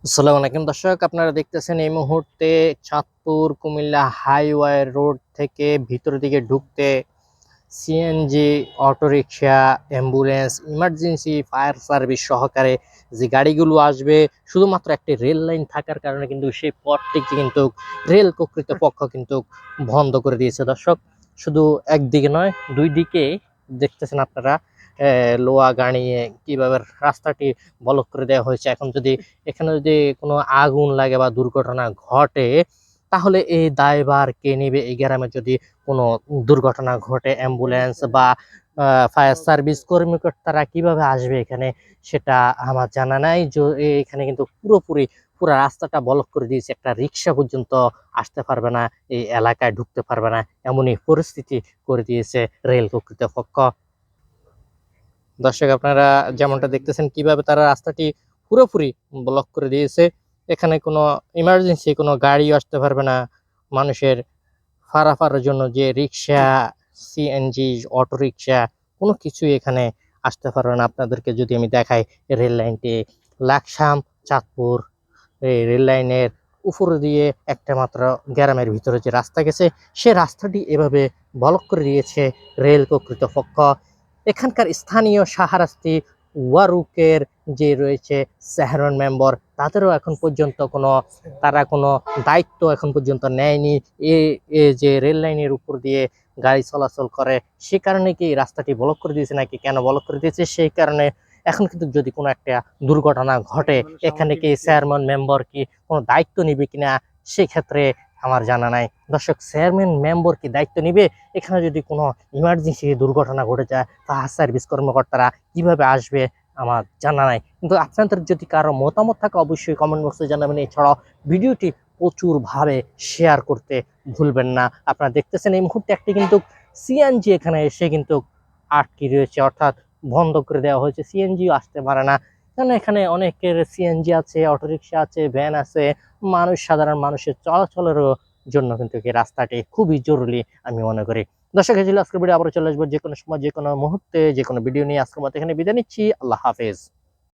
আসসালামু আলাইকুম দর্শক, আপনারা দেখতেছেন এই মুহূর্তে চাঁদপুর কুমিল্লা হাইওয়ে রোড থেকে ভিতরের দিকে ঢুকতে CNG, auto rickshaw, ambulance, emergency, fire service সহকারে যে গাড়িগুলো আসবে, শুধুমাত্র একটি রেল লাইন থাকার কারণে কিন্তু সেই পথটি কিন্তু রেল কর্তৃপক্ষ কিন্তু বন্ধ করে দিয়েছে দর্শক। শুধু একদিকে নয়, দুই দিকে দেখতেছেন আপনারা লোহা গাড়িয়ে কিভাবে রাস্তাটি ব্লক করে দেওয়া হয়েছে। এখন যদি এখানে যদি কোনো আগুন লাগে বা দুর্ঘটনা ঘটে, তাহলে এই দায়ভার কে নেবে? এই গ্রামে যদি কোনো দুর্ঘটনা ঘটে, অ্যাম্বুলেন্স বা ফায়ার সার্ভিস কর্মকর্তারা কিভাবে আসবে এখানে, সেটা আমার জানা নাই। এখানে কিন্তু পুরা রাস্তাটা ব্লক করে দিয়েছে, একটা রিক্সা পর্যন্ত আসতে পারবে না, এই এলাকায় ঢুকতে পারবে না, এমনই পরিস্থিতি করে দিয়েছে রেল কর্তৃপক্ষ। দর্শক, আপনারা যেমনটা দেখতেছেন কিভাবে তারা রাস্তাটি পুরোপুরি ব্লক করে দিয়েছে। এখানে কোনো ইমার্জেন্সি কোনো গাড়িও আসতে পারবে না। মানুষের পারাপারের জন্য যে রিক্সা, সিএনজি, অটো রিক্সা, কোনো কিছুই এখানে আসতে পারবে না। আপনাদেরকে যদি আমি দেখাই, রেল লাইনটি লাকসাম চাঁদপুর, এই রেল লাইনের উপর দিয়ে একটা মাত্র গ্রামের ভিতরে যে রাস্তা গেছে, সে রাস্তাটি এভাবে ব্লক করে দিয়েছে রেল কর্তৃপক্ষ। এখানকার স্থানীয় শাহরাস্তি ওয়ারুকের যে রয়েছে চেয়ারম্যান মেম্বার, তাদেরও এখন পর্যন্ত তারা কোনো দায়িত্ব এখন পর্যন্ত নেয়নি। এ এ যে রেল লাইনের উপর দিয়ে গাড়ি চলাচল করে, সে কারণে কি রাস্তাটি ব্লক করে দিয়েছে, নাকি কেন ব্লক করে দিয়েছে সেই কারণে এখন কিন্তু যদি কোনো একটা দুর্ঘটনা ঘটে, এখানে কি চেয়ারম্যান মেম্বার কি কোনো দায়িত্ব নিবে কিনা, সেক্ষেত্রে আমার জানা নাই। দর্শক, চেয়ারম্যান মেম্বার কি দায়িত্ব নিবে? এখানে যদি কোনো ইমার্জেন্সি দুর্ঘটনা ঘটে যায়, ফায়ার সার্ভিস কর্মকর্তারা কিভাবে আসবে আমার জানা নাই। কিন্তু আপনাদের যদি কারো মতামত থাকে, অবশ্যই কমেন্ট বক্সে জানাবেন। এছাড়াও ভিডিওটি প্রচুরভাবে শেয়ার করতে ভুলবেন না। আপনারা দেখতেছেন এই মুহূর্তে একটি কিন্তু সিএনজি এখানে এসে কিন্তু আটকে রয়েছে, অর্থাৎ বন্ধ করে দেওয়া হয়েছে, সিএনজিও আসতে পারে না। কারণ এখানে অনেকের সিএনজি আছে, অটোরিকশা আছে, ভ্যান আছে, সাধারণ মানুষের চলাচলেরও জন্য কিন্তু এই রাস্তাটি খুবই জরুরি আমি মনে করি। দর্শক, এই ছিল আজকের ভিডিও। আবার চলে আসবো যে কোনো সময়, যে কোনো মুহূর্তে, যে কোনো ভিডিও নিয়ে। আজকের মতো এখানে বিদায় নিচ্ছি। আল্লাহ হাফেজ।